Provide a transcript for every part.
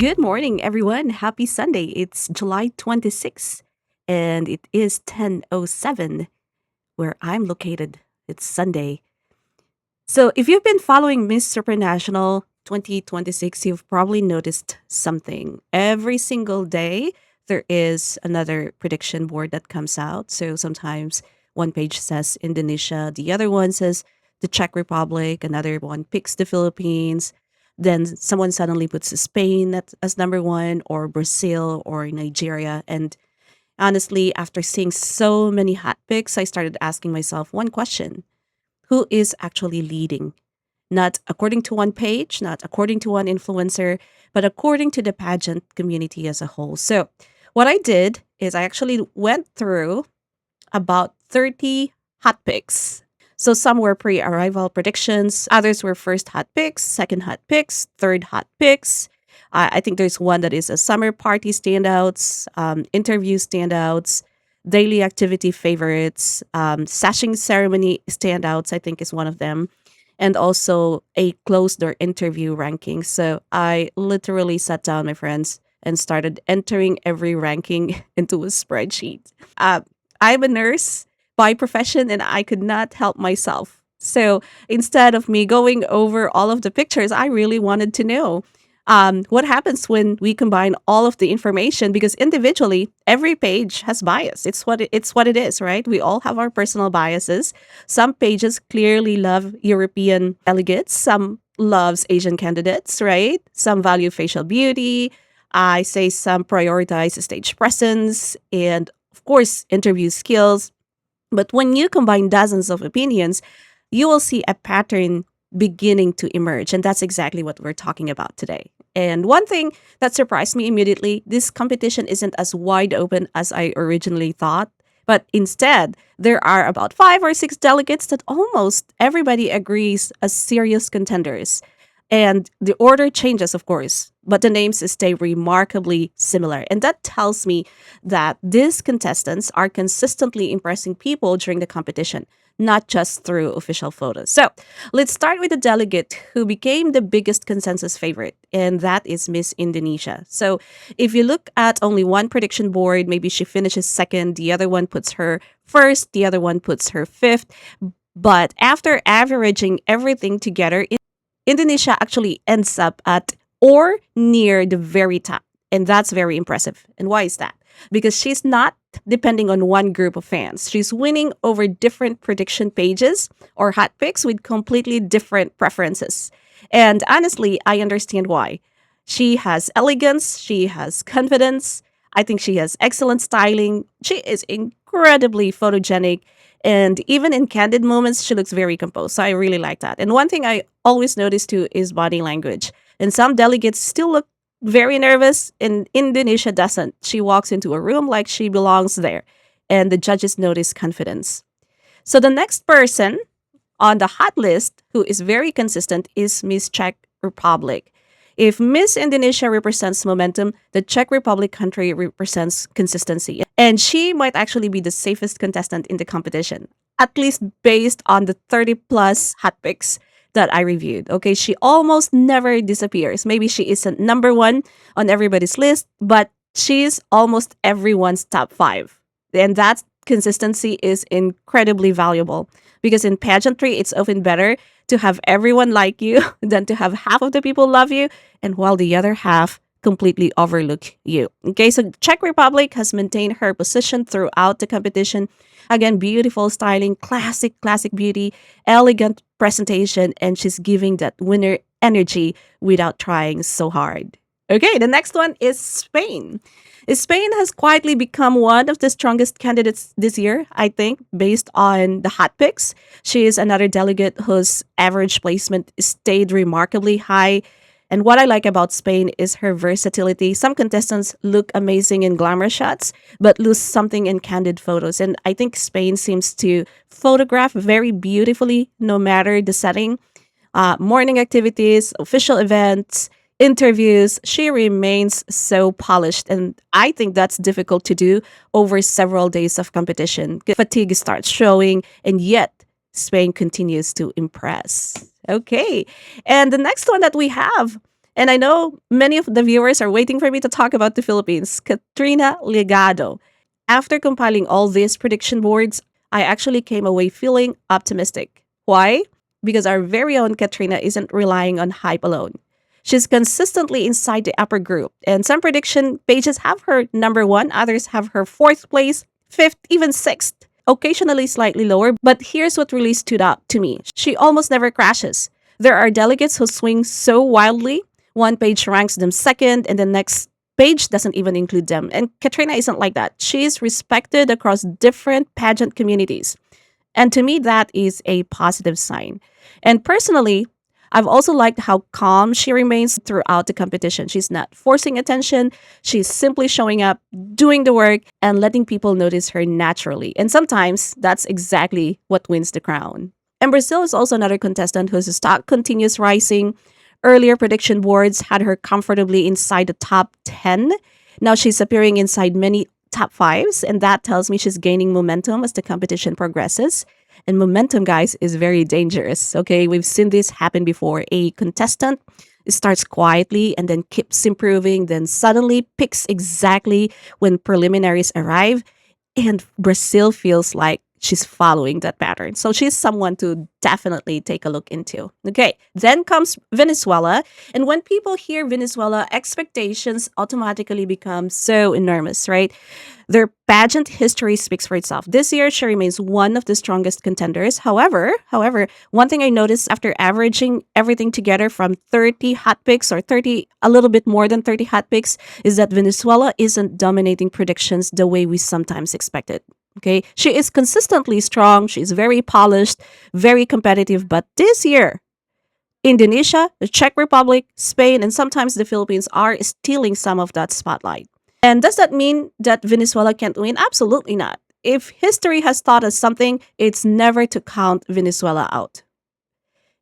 Good morning, everyone. Happy Sunday. It's July 26th, and it is 10:07 where I'm located. It's Sunday. So, if you've been following Miss Supranational 2026, you've probably noticed something. Every single day, there is another prediction board that comes out. So, sometimes one page says Indonesia, the other one says the Czech Republic, another one picks the Philippines. Then someone suddenly puts Spain as number one, or Brazil, or Nigeria. And honestly, after seeing so many hot picks, I started asking myself one question: who is actually leading? Not according to one page, not according to one influencer, but according to the pageant community as a whole. So, what I did is I actually went through about 30 hot picks. So, some were pre arrival predictions, others were first hot picks, second hot picks, third hot picks. I think there's one that is a summer party standouts, interview standouts, daily activity favorites, sashing ceremony standouts, I think is one of them, and also a closed door interview ranking. So I literally sat down, my friends, and started entering every ranking into a spreadsheet. Uh, I'm a nurse by profession, and I could not help myself. So instead of me going over all of the pictures, I really wanted to know what happens when we combine all of the information, because individually every page has bias. It's what it is, right? We all have our personal biases. Some pages clearly love European delegates, some loves Asian candidates, right? Some value facial beauty. I say some prioritize stage presence and, of course, interview skills. But when you combine dozens of opinions, you will see a pattern beginning to emerge. And that's exactly what we're talking about today. And one thing that surprised me immediately: this competition isn't as wide open as I originally thought. But instead, there are about five or six delegates that almost everybody agrees as serious contenders. And the order changes, of course, but the names stay remarkably similar. And that tells me that these contestants are consistently impressing people during the competition, not just through official photos. So let's start with the delegate who became the biggest consensus favorite, and that is Miss Indonesia. So if you look at only one prediction board, maybe she finishes second, the other one puts her first, the other one puts her fifth. But after averaging everything together, Indonesia actually ends up at or near the very top. And that's very impressive. And why is that? Because she's not depending on one group of fans. She's winning over different prediction pages or hot picks with completely different preferences. And honestly, I understand why. She has elegance, she has confidence. I think she has excellent styling. She is incredibly photogenic. And even in candid moments, she looks very composed. So I really like that. And one thing I always notice too is body language. And some delegates still look very nervous, and Indonesia doesn't. She walks into a room like she belongs there, and the judges notice confidence. So the next person on the hot list who is very consistent is Miss Czech Republic. If Miss Indonesia represents momentum, the Czech Republic country represents consistency. And she might actually be the safest contestant in the competition, at least based on the 30 plus hot picks that I reviewed. Okay, she almost never disappears. Maybe she isn't number one on everybody's list, but she's almost everyone's top five. And that consistency is incredibly valuable, because in pageantry, it's often better to have everyone like you than to have half of the people love you and while the other half completely overlook you. Okay, so Czech Republic has maintained her position throughout the competition. Again, beautiful styling, classic beauty, elegant presentation, and she's giving that winner energy without trying so hard. Okay, the next one is Spain. Spain has quietly become one of the strongest candidates this year, I think, based on the hot picks. She is another delegate whose average placement stayed remarkably high. And what I like about Spain is her versatility. Some contestants look amazing in glamour shots, but lose something in candid photos. And I think Spain seems to photograph very beautifully no matter the setting. Morning activities, official events, interviews, she remains so polished. And I think that's difficult to do over several days of competition. Fatigue starts showing, and yet Spain continues to impress. Okay. And the next one that we have, And I know many of the viewers are waiting for me to talk about the Philippines. KATRINA LLEGADO. After compiling all these prediction boards, I actually came away feeling optimistic. Why? Because our very own KATRINA isn't relying on hype alone. She's consistently inside the upper group, and some prediction pages have her number one, others have her fourth place, fifth, even sixth, occasionally slightly lower. But here's what really stood out to me: she almost never crashes. There are delegates who swing so wildly. One page ranks them second, and the next page doesn't even include them. And KATRINA isn't like that. She's respected across different pageant communities. And to me, that is a positive sign. And personally, I've also liked how calm she remains throughout the competition. She's not forcing attention. She's simply showing up, doing the work, and letting people notice her naturally. And sometimes that's exactly what wins the crown. And Brazil is also another contestant whose stock continues rising. Earlier prediction boards had her comfortably inside the top 10. Now she's appearing inside many top fives, and that tells me she's gaining momentum as the competition progresses. And momentum, guys, is very dangerous. Okay, we've seen this happen before. A contestant starts quietly and then keeps improving, then suddenly picks exactly when preliminaries arrive. And Brazil feels like she's following that pattern. So she's someone to definitely take a look into. Okay, then comes Venezuela. And when people hear Venezuela, expectations automatically become so enormous, right? Their pageant history speaks for itself. This year, she remains one of the strongest contenders. However, one thing I noticed after averaging everything together from 30 hot picks or 30, a little bit more than 30 hot picks, is that Venezuela isn't dominating predictions the way we sometimes expected. Okay, she is consistently strong. She's very polished, very competitive. But this year, Indonesia, the Czech Republic, Spain, and sometimes the Philippines are stealing some of that spotlight. And does that mean that Venezuela can't win? Absolutely not. If history has taught us something, it's never to count Venezuela out.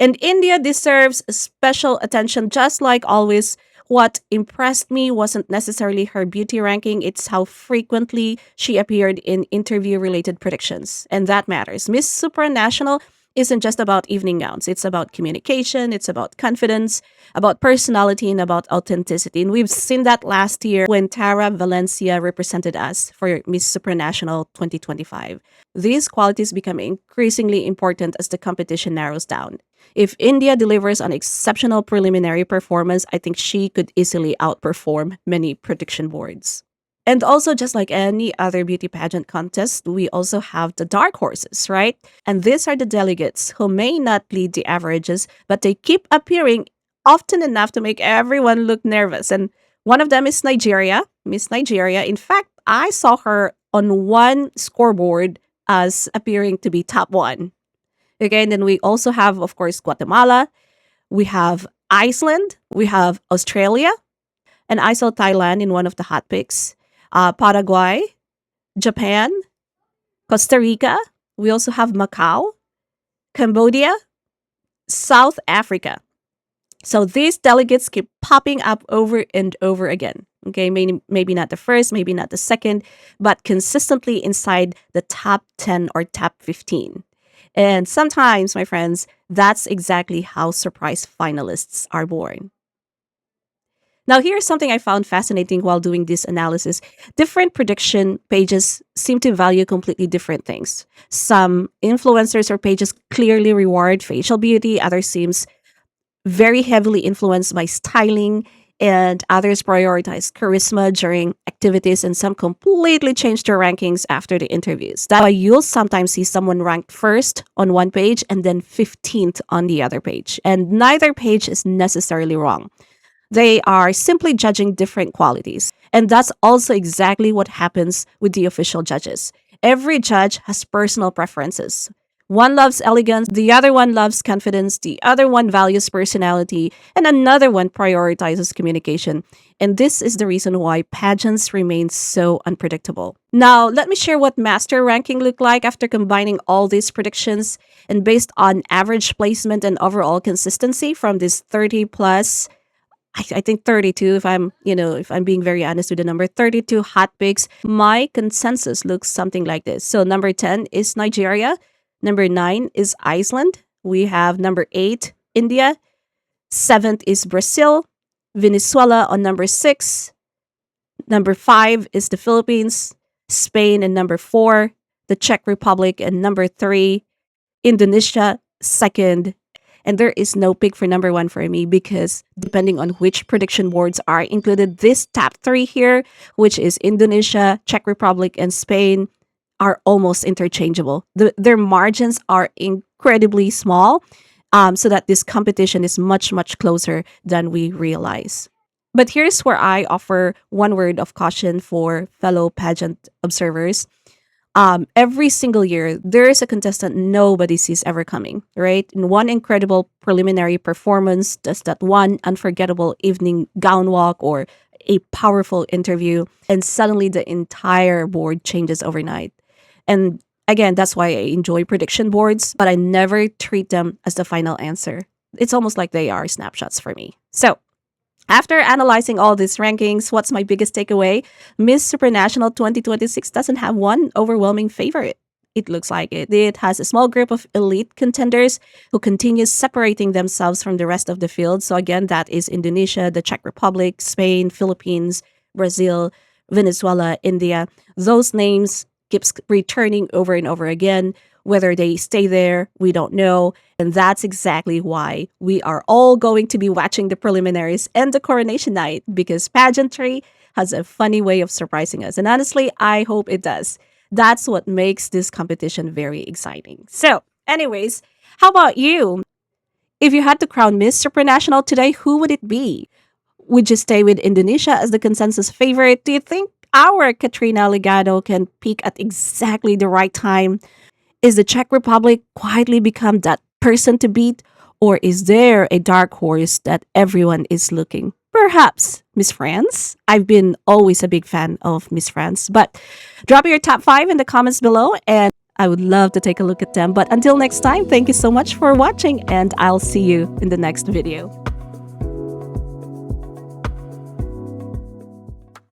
And India deserves special attention, just like always. What impressed me wasn't necessarily her beauty ranking, it's how frequently she appeared in interview-related predictions. And that matters. Miss Supranational isn't just about evening gowns. It's about communication, it's about confidence, about personality, and about authenticity. And we've seen that last year when Tara Valencia represented us for Miss Supranational 2025. These qualities become increasingly important as the competition narrows down. If India delivers an exceptional preliminary performance, I think she could easily outperform many prediction boards. And also, just like any other beauty pageant contest, we also have the dark horses, right? And these are the delegates who may not lead the averages, but they keep appearing often enough to make everyone look nervous. And one of them is Nigeria, Miss Nigeria. In fact, I saw her on one scoreboard as appearing to be top one. Okay, and then we also have, of course, Guatemala. We have Iceland. We have Australia. And I saw Thailand in one of the hot picks. Paraguay, Japan, Costa Rica. We also have Macau, Cambodia, South Africa. So these delegates keep popping up over and over again. Okay, maybe not the first, maybe not the second, but consistently inside the top 10 or top 15. And sometimes, my friends, that's exactly how surprise finalists are born. Now, here's something I found fascinating while doing this analysis. Different prediction pages seem to value completely different things. Some influencers or pages clearly reward facial beauty, others seems very heavily influenced by styling, and others prioritize charisma during activities, and some completely change their rankings after the interviews. That's why you'll sometimes see someone ranked first on one page and then 15th on the other page. And neither page is necessarily wrong. They are simply judging different qualities. And that's also exactly what happens with the official judges. Every judge has personal preferences. One loves elegance, the other one loves confidence, the other one values personality, and another one prioritizes communication. And this is the reason why pageants remain so unpredictable. Now, let me share what master ranking looked like after combining all these predictions. And based on average placement and overall consistency from this 30 plus, I think 32, if I'm being very honest with the number, 32 hot picks, my consensus looks something like this. So number 10 is Nigeria. Number 9 is Iceland. We have number 8, India. 7th is Brazil. Venezuela on number 6. Number 5 is the Philippines, Spain in number 4, the Czech Republic in number 3, Indonesia second. And there is no pick for number 1 for me because depending on which prediction boards are included, this top 3 here, which is Indonesia, Czech Republic, and Spain, are almost interchangeable. Their margins are incredibly small, so that this competition is much, much closer than we realize. But here's where I offer one word of caution for fellow pageant observers. Every single year, there is a contestant nobody sees ever coming, right? In one incredible preliminary performance, does that one unforgettable evening gown walk or a powerful interview, and suddenly the entire board changes overnight. And again, that's why I enjoy prediction boards, but I never treat them as the final answer. It's almost like they are snapshots for me. So, after analyzing all these rankings, what's my biggest takeaway? Miss Supranational 2026 doesn't have one overwhelming favorite. It looks like it. It has a small group of elite contenders who continue separating themselves from the rest of the field. So again, that is Indonesia, the Czech Republic, Spain, Philippines, Brazil, Venezuela, India. Those names keeps returning over and over again. Whether they stay there, we don't know. And that's exactly why we are all going to be watching the preliminaries and the coronation night, because pageantry has a funny way of surprising us. And honestly, I hope it does. That's what makes this competition very exciting. So, anyways, how about you? If you had to crown Miss Supranational today, who would it be? Would you stay with Indonesia as the consensus favorite? Do you think our KATRINA LLEGADO can peak at exactly the right time? Is the Czech Republic quietly become that person to beat? Or is there a dark horse that everyone is looking? Perhaps Miss France? I've been always a big fan of Miss France. But drop your top 5 in the comments below and I would love to take a look at them. But until next time, thank you so much for watching and I'll see you in the next video.